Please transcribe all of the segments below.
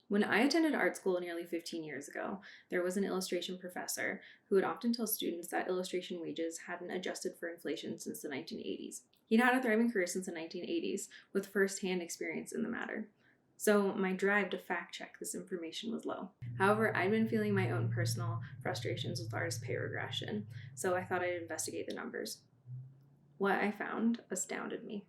When I attended art school nearly 15 years ago, there was an illustration professor who would often tell students that illustration wages hadn't adjusted for inflation since the 1980s. He'd had a thriving career since the 1980s, with first-hand experience in the matter. So my drive to fact-check this information was low. However, I'd been feeling my own personal frustrations with artist pay regression, so I thought I'd investigate the numbers. What I found astounded me.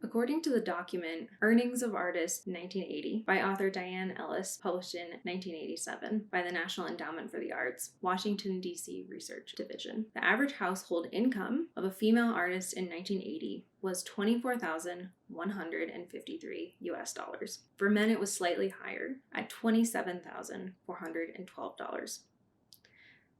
According to the document Earnings of Artists 1980 by author Diane Ellis, published in 1987 by the National Endowment for the Arts, Washington, D.C. Research Division, the average household income of a female artist in 1980 was $24,153 US. For men, it was slightly higher at $27,412.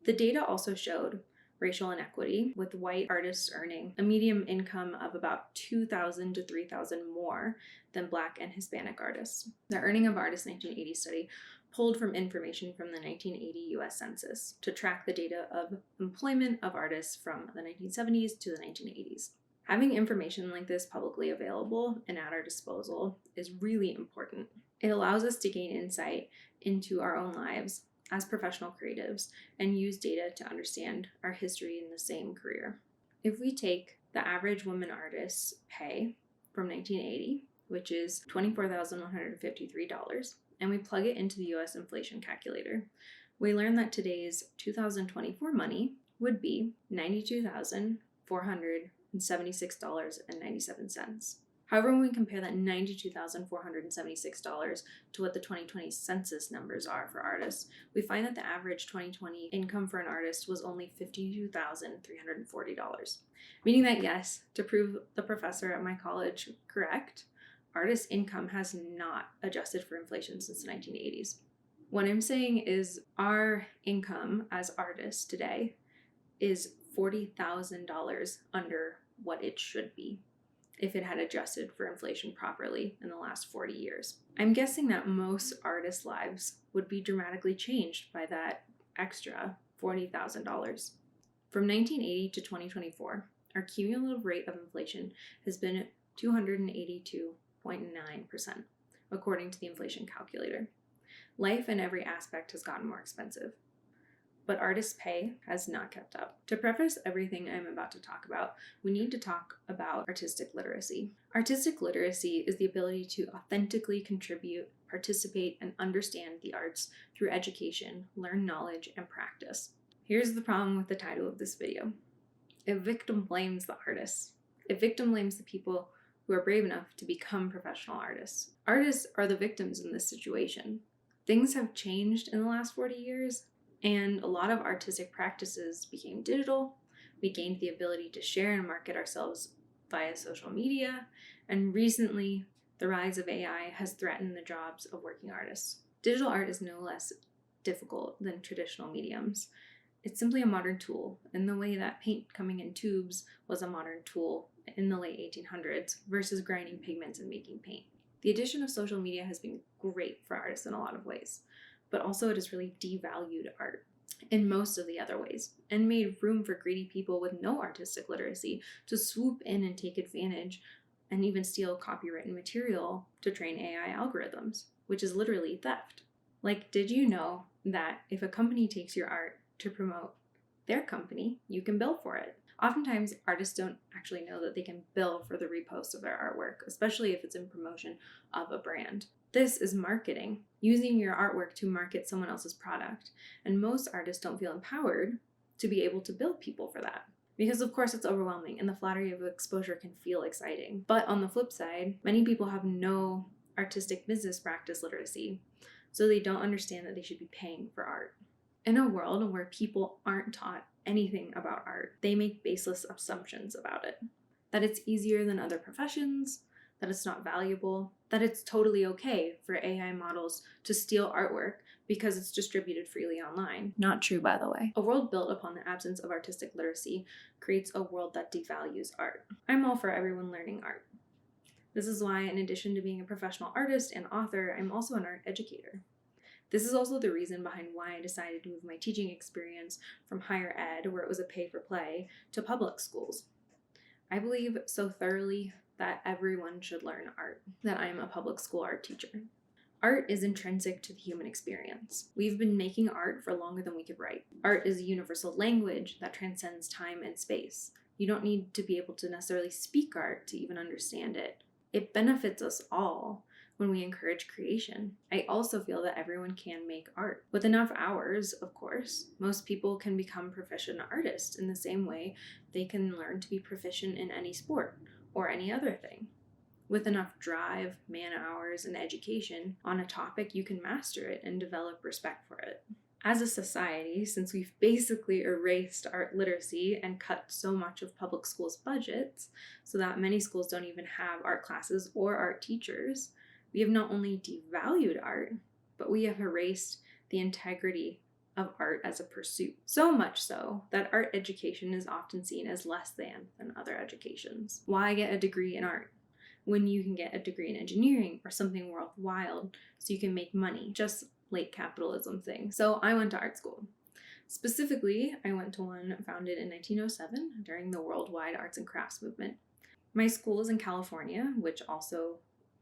The data also showed racial inequity, with white artists earning a median income of about $2,000 to $3,000 more than Black and Hispanic artists. The Earning of Artists 1980 study pulled from information from the 1980 U.S. Census to track the data of employment of artists from the 1970s to the 1980s. Having information like this publicly available and at our disposal is really important. It allows us to gain insight into our own lives as professional creatives and use data to understand our history in the same career. If we take the average woman artist's pay from 1980, which is $24,153, and we plug it into the US inflation calculator, we learn that today's 2024 money would be $92,476.97. However, when we compare that $92,476 to what the 2020 census numbers are for artists, we find that the average 2020 income for an artist was only $52,340. Meaning that, yes, to prove the professor at my college correct, artist income has not adjusted for inflation since the 1980s. What I'm saying is our income as artists today is $40,000 under what it should be if it had adjusted for inflation properly in the last 40 years. I'm guessing that most artists' lives would be dramatically changed by that extra $40,000. From 1980 to 2024, our cumulative rate of inflation has been 282.9%, according to the inflation calculator. Life in every aspect has gotten more expensive, but artists' pay has not kept up. To preface everything I'm about to talk about, we need to talk about artistic literacy. Artistic literacy is the ability to authentically contribute, participate, and understand the arts through education, learn knowledge, and practice. Here's the problem with the title of this video. It victim blames the artists. It victim blames the people who are brave enough to become professional artists. Artists are the victims in this situation. Things have changed in the last 40 years, and a lot of artistic practices became digital. We gained the ability to share and market ourselves via social media, and recently, the rise of AI has threatened the jobs of working artists. Digital art is no less difficult than traditional mediums. It's simply a modern tool, in the way that paint coming in tubes was a modern tool in the late 1800s versus grinding pigments and making paint. The addition of social media has been great for artists in a lot of ways, but also it has really devalued art in most of the other ways and made room for greedy people with no artistic literacy to swoop in and take advantage and even steal copywritten material to train AI algorithms, which is literally theft. Like, did you know that if a company takes your art to promote their company, you can bill for it? Oftentimes, artists don't actually know that they can bill for the repost of their artwork, especially if it's in promotion of a brand. This is marketing, using your artwork to market someone else's product. And most artists don't feel empowered to be able to bill people for that. Because of course it's overwhelming and the flattery of exposure can feel exciting. But on the flip side, many people have no artistic business practice literacy, so they don't understand that they should be paying for art. In a world where people aren't taught anything about art, they make baseless assumptions about it. That it's easier than other professions, that it's not valuable, that it's totally okay for AI models to steal artwork because it's distributed freely online. Not true, by the way. A world built upon the absence of artistic literacy creates a world that devalues art. I'm all for everyone learning art. This is why, in addition to being a professional artist and author, I'm also an art educator. This is also the reason behind why I decided to move my teaching experience from higher ed, where it was a pay-for-play, to public schools. I believe so thoroughly that everyone should learn art, that I'm a public school art teacher. Art is intrinsic to the human experience. We've been making art for longer than we could write. Art is a universal language that transcends time and space. You don't need to be able to necessarily speak art to even understand it. It benefits us all when we encourage creation. I also feel that everyone can make art. With enough hours, of course, most people can become proficient artists in the same way they can learn to be proficient in any sport or any other thing. With enough drive, man-hours, and education on a topic, you can master it and develop respect for it. As a society, since we've basically erased art literacy and cut so much of public schools' budgets so that many schools don't even have art classes or art teachers, we have not only devalued art, but we have erased the integrity of art as a pursuit. So much so that art education is often seen as less than other educations. Why get a degree in art when you can get a degree in engineering or something worthwhile so you can make money? Just late capitalism thing. So I went to art school. Specifically, I went to one founded in 1907 during the worldwide arts and crafts movement. My school is in California, which also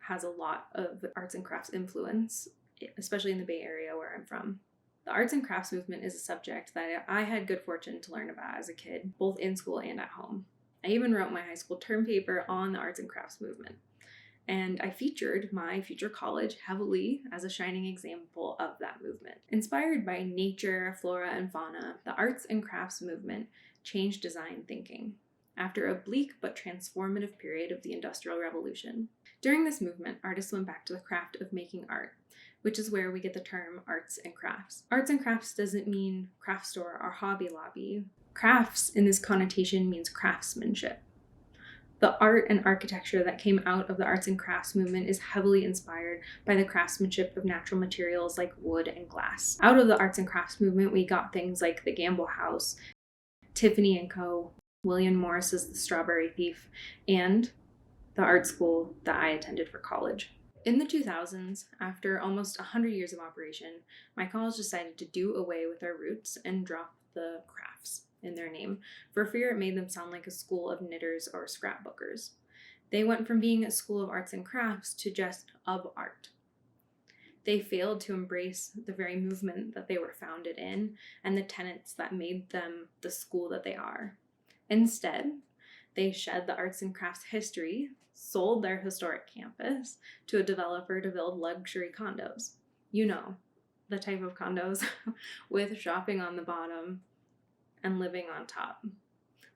has a lot of arts and crafts influence, especially in the Bay Area where I'm from. The arts and crafts movement is a subject that I had good fortune to learn about as a kid, both in school and at home. I even wrote my high school term paper on the arts and crafts movement. And I featured my future college heavily as a shining example of that movement. Inspired by nature, flora, and fauna, the arts and crafts movement changed design thinking after a bleak but transformative period of the Industrial Revolution. During this movement, artists went back to the craft of making art, which is where we get the term arts and crafts. Arts and crafts doesn't mean craft store or Hobby Lobby. Crafts in this connotation means craftsmanship. The art and architecture that came out of the arts and crafts movement is heavily inspired by the craftsmanship of natural materials like wood and glass. Out of the arts and crafts movement, we got things like the Gamble House, Tiffany & Co., William Morris's The Strawberry Thief, and the art school that I attended for college. In the 2000s, after almost 100 years of operation, my college decided to do away with our roots and drop the crafts in their name for fear it made them sound like a school of knitters or scrapbookers. They went from being a school of arts and crafts to just of art. They failed to embrace the very movement that they were founded in and the tenets that made them the school that they are. Instead, they shed the arts and crafts history, sold their historic campus to a developer to build luxury condos. You know, the type of condos with shopping on the bottom and living on top.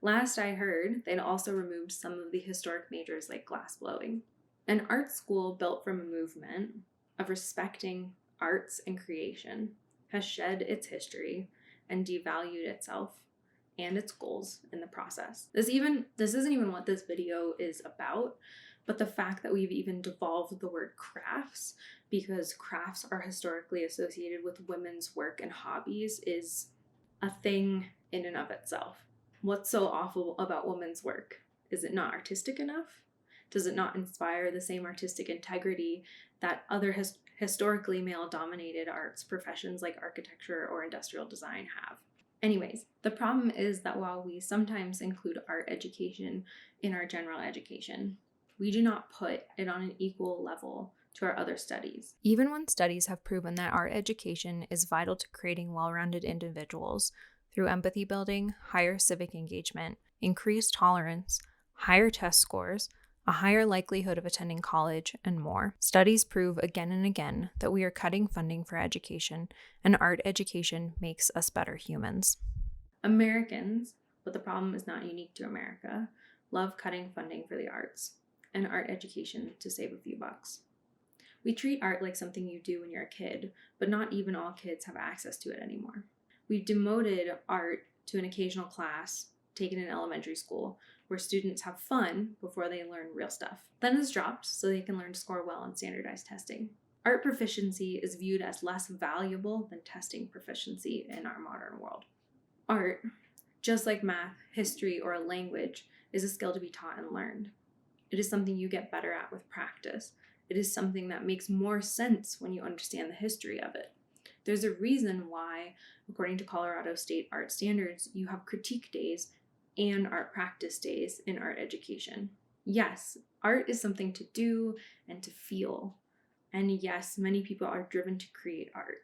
Last I heard, they'd also removed some of the historic majors like glass blowing. An art school built from a movement of respecting arts and creation has shed its history and devalued itself and its goals in the process. This isn't even what this video is about, but the fact that we've even devolved the word crafts, because crafts are historically associated with women's work and hobbies, is a thing in and of itself. What's so awful about women's work? Is it not artistic enough? Does it not inspire the same artistic integrity that other historically male-dominated arts professions like architecture or industrial design have? Anyways, the problem is that while we sometimes include art education in our general education, we do not put it on an equal level to our other studies. Even when studies have proven that art education is vital to creating well-rounded individuals through empathy building, higher civic engagement, increased tolerance, higher test scores, a higher likelihood of attending college, and more. Studies prove again and again that we are cutting funding for education, and art education makes us better humans. Americans, but the problem is not unique to America, love cutting funding for the arts and art education to save a few bucks. We treat art like something you do when you're a kid, but not even all kids have access to it anymore. We've demoted art to an occasional class taken in elementary school where students have fun before they learn real stuff. Then it's dropped so they can learn to score well on standardized testing. Art proficiency is viewed as less valuable than testing proficiency in our modern world. Art, just like math, history, or a language, is a skill to be taught and learned. It is something you get better at with practice. It is something that makes more sense when you understand the history of it. There's a reason why, according to Colorado State art standards, you have critique days and art practice days in art education. Yes, art is something to do and to feel. And yes, many people are driven to create art.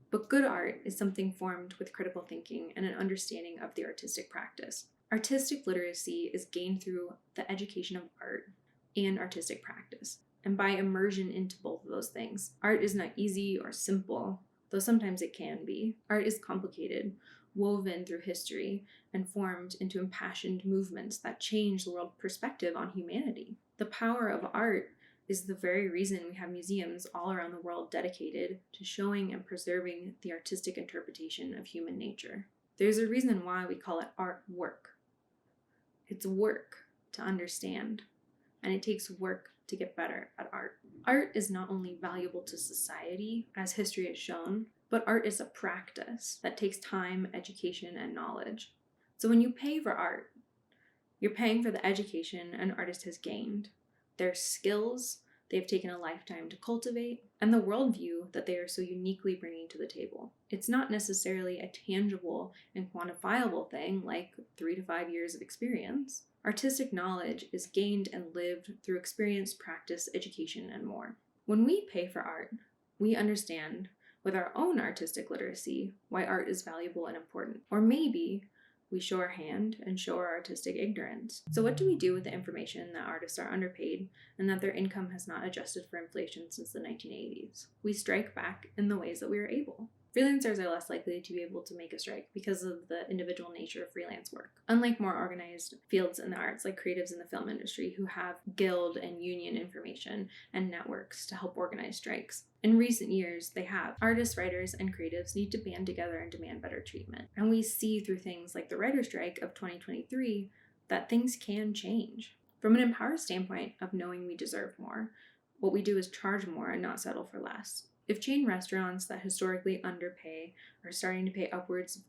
But good art is something formed with critical thinking and an understanding of the artistic practice. Artistic literacy is gained through the education of art and artistic practice, and by immersion into both of those things. Art is not easy or simple, though sometimes it can be. Art is complicated, woven through history, and formed into impassioned movements that change the world perspective on humanity. The power of art is the very reason we have museums all around the world dedicated to showing and preserving the artistic interpretation of human nature. There's a reason why we call it art work. It's work to understand, and it takes work to get better at art. Art is not only valuable to society, as history has shown, but art is a practice that takes time, education, and knowledge. So when you pay for art, you're paying for the education an artist has gained, their skills they've taken a lifetime to cultivate, and the worldview that they are so uniquely bringing to the table. It's not necessarily a tangible and quantifiable thing like 3 to 5 years of experience. Artistic knowledge is gained and lived through experience, practice, education, and more. When we pay for art, we understand with our own artistic literacy why art is valuable and important. Or maybe we show our hand and show our artistic ignorance. So what do we do with the information that artists are underpaid and that their income has not adjusted for inflation since the 1980s? We strike back in the ways that we are able. Freelancers are less likely to be able to make a strike because of the individual nature of freelance work. Unlike more organized fields in the arts, like creatives in the film industry who have guild and union information and networks to help organize strikes. In recent years, they have. Artists, writers, and creatives need to band together and demand better treatment. And we see through things like the writer's strike of 2023 that things can change. From an empowered standpoint of knowing we deserve more, what we do is charge more and not settle for less. If chain restaurants that historically underpay are starting to pay upwards of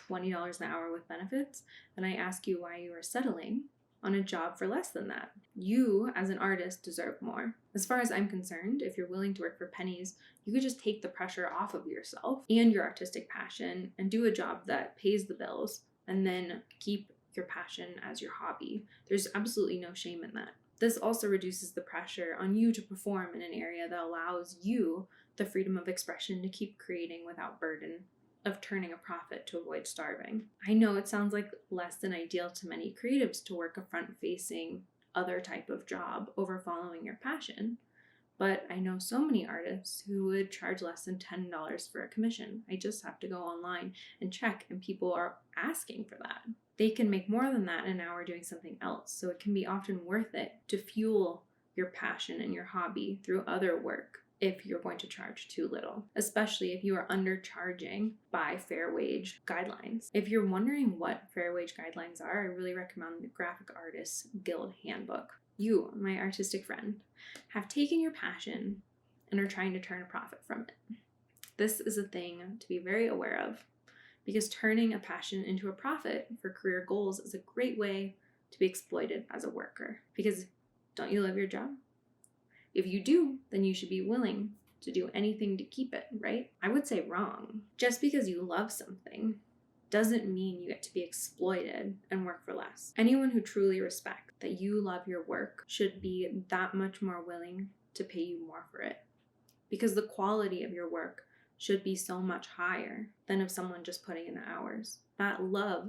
$20 an hour with benefits, then I ask you why you are settling on a job for less than that. You, as an artist, deserve more. As far as I'm concerned, if you're willing to work for pennies, you could just take the pressure off of yourself and your artistic passion and do a job that pays the bills and then keep your passion as your hobby. There's absolutely no shame in that. This also reduces the pressure on you to perform in an area that allows you the freedom of expression to keep creating without burden of turning a profit to avoid starving. I know it sounds like less than ideal to many creatives to work a front-facing other type of job over following your passion, but I know so many artists who would charge less than $10 for a commission. I just have to go online and check, and people are asking for that. They can make more than that in an hour doing something else, so it can be often worth it to fuel your passion and your hobby through other work if you're going to charge too little, especially if you are undercharging by fair wage guidelines. If you're wondering what fair wage guidelines are, I really recommend the Graphic Artists Guild Handbook. You, my artistic friend, have taken your passion and are trying to turn a profit from it. This is a thing to be very aware of, because turning a passion into a profit for career goals is a great way to be exploited as a worker. Because don't you love your job? If you do, then you should be willing to do anything to keep it, right? I would say wrong. Just because you love something doesn't mean you get to be exploited and work for less. Anyone who truly respects that you love your work should be that much more willing to pay you more for it, because the quality of your work should be so much higher than of someone just putting in the hours. That love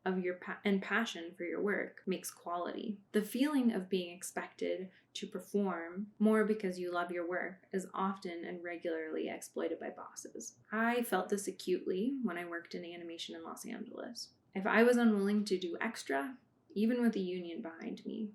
of your and passion for your work makes quality. The feeling of being expected to perform more because you love your work is often and regularly exploited by bosses. I felt this acutely when I worked in animation in Los Angeles. If I was unwilling to do extra, even with a union behind me,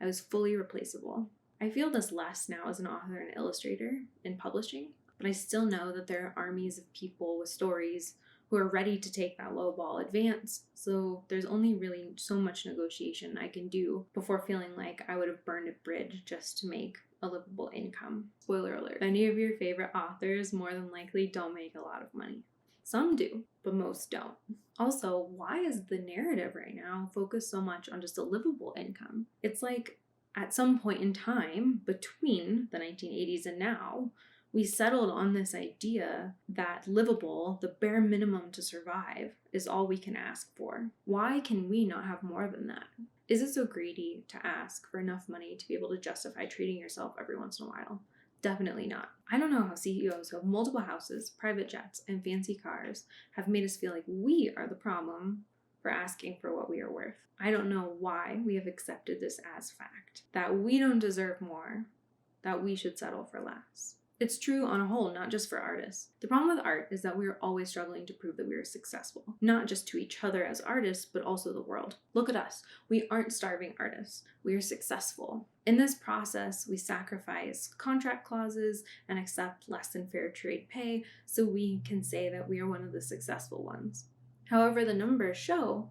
I was fully replaceable. I feel this less now as an author and illustrator in publishing, but I still know that there are armies of people with stories who are ready to take that lowball advance, so there's only really so much negotiation I can do before feeling like I would have burned a bridge just to make a livable income. Spoiler alert, many of your favorite authors more than likely don't make a lot of money. Some do, but most don't. Also, why is the narrative right now focused so much on just a livable income? It's like at some point in time between the 1980s and now, we settled on this idea that livable, the bare minimum to survive, is all we can ask for. Why can we not have more than that? Is it so greedy to ask for enough money to be able to justify treating yourself every once in a while? Definitely not. I don't know how CEOs who have multiple houses, private jets, and fancy cars have made us feel like we are the problem for asking for what we are worth. I don't know why we have accepted this as fact, that we don't deserve more, that we should settle for less. It's true on a whole, not just for artists. The problem with art is that we are always struggling to prove that we are successful, not just to each other as artists, but also the world. Look at us. We aren't starving artists. We are successful. In this process, we sacrifice contract clauses and accept less than fair trade pay so we can say that we are one of the successful ones. However, the numbers show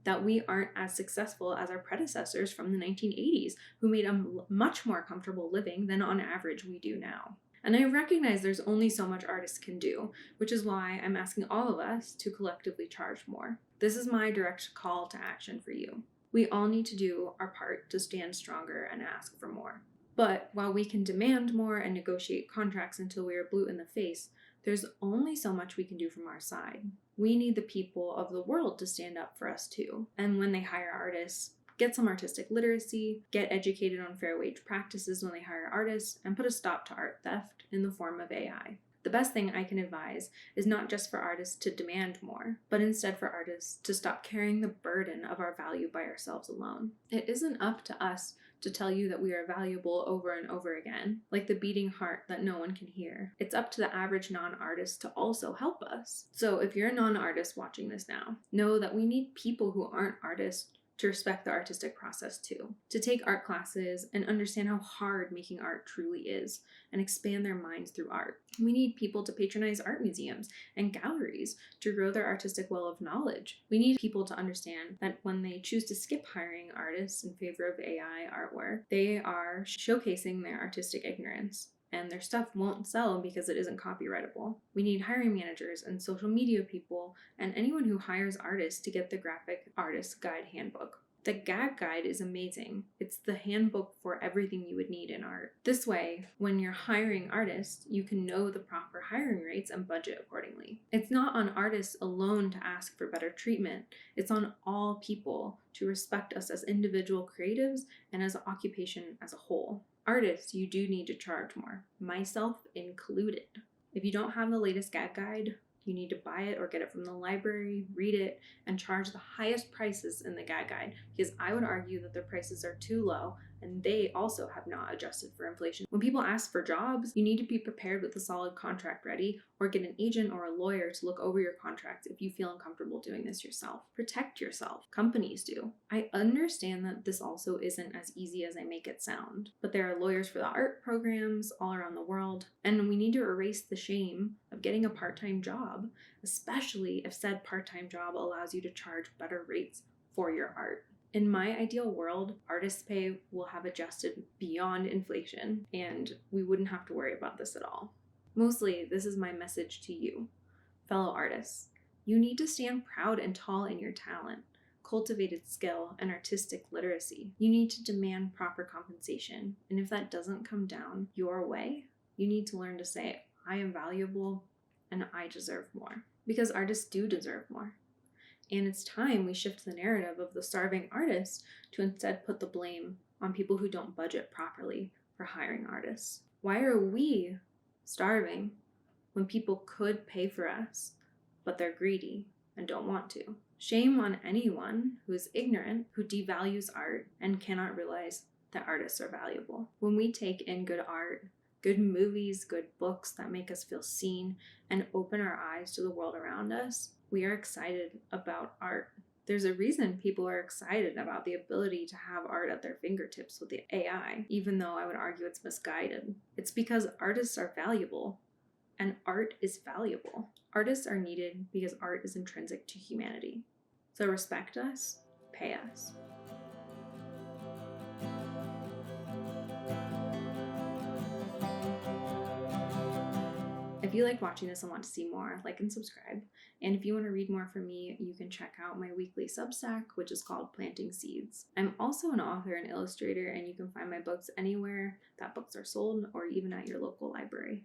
that we aren't as successful as our predecessors from the 1980s, who made a much more comfortable living than on average we do now. And I recognize there's only so much artists can do, which is why I'm asking all of us to collectively charge more. This is my direct call to action for you. We all need to do our part to stand stronger and ask for more. But while we can demand more and negotiate contracts until we are blue in the face, there's only so much we can do from our side. We need the people of the world to stand up for us too. And when they hire artists, get some artistic literacy, get educated on fair wage practices when they hire artists, and put a stop to art theft in the form of AI. The best thing I can advise is not just for artists to demand more, but instead for artists to stop carrying the burden of our value by ourselves alone. It isn't up to us to tell you that we are valuable over and over again, like the beating heart that no one can hear. It's up to the average non-artist to also help us. So if you're a non-artist watching this now, know that we need people who aren't artists to respect the artistic process too, to take art classes and understand how hard making art truly is, and expand their minds through art. We need people to patronize art museums and galleries to grow their artistic well of knowledge. We need people to understand that when they choose to skip hiring artists in favor of AI artwork, they are showcasing their artistic ignorance, and their stuff won't sell because it isn't copyrightable. We need hiring managers and social media people and anyone who hires artists to get the Graphic Artist Guide Handbook. The gag guide is amazing. It's the handbook for everything you would need in art. This way, when you're hiring artists, you can know the proper hiring rates and budget accordingly. It's not on artists alone to ask for better treatment. It's on all people to respect us as individual creatives and as an occupation as a whole. Artists, you do need to charge more, myself included. If you don't have the latest gag guide, you need to buy it or get it from the library, read it, and charge the highest prices in the gag guide, because I would argue that their prices are too low and they also have not adjusted for inflation. When people ask for jobs, you need to be prepared with a solid contract ready, or get an agent or a lawyer to look over your contracts if you feel uncomfortable doing this yourself. Protect yourself. Companies do. I understand that this also isn't as easy as I make it sound, but there are lawyers for the art programs all around the world, and we need to erase the shame of getting a part-time job, especially if said part-time job allows you to charge better rates for your art. In my ideal world, artist pay will have adjusted beyond inflation, and we wouldn't have to worry about this at all. Mostly, this is my message to you, fellow artists. You need to stand proud and tall in your talent, cultivated skill, and artistic literacy. You need to demand proper compensation, and if that doesn't come down your way, you need to learn to say, I am valuable and I deserve more. Because artists do deserve more. And it's time we shift the narrative of the starving artist to instead put the blame on people who don't budget properly for hiring artists. Why are we starving when people could pay for us, but they're greedy and don't want to? Shame on anyone who is ignorant, who devalues art, and cannot realize that artists are valuable. When we take in good art, good movies, good books that make us feel seen and open our eyes to the world around us, we are excited about art. There's a reason people are excited about the ability to have art at their fingertips with the AI, even though I would argue it's misguided. It's because artists are valuable, and art is valuable. Artists are needed because art is intrinsic to humanity. So respect us, pay us. If you like watching this and want to see more, like and subscribe. And if you want to read more from me, you can check out my weekly Substack, which is called Planting Seeds. I'm also an author and illustrator, and you can find my books anywhere that books are sold or even at your local library.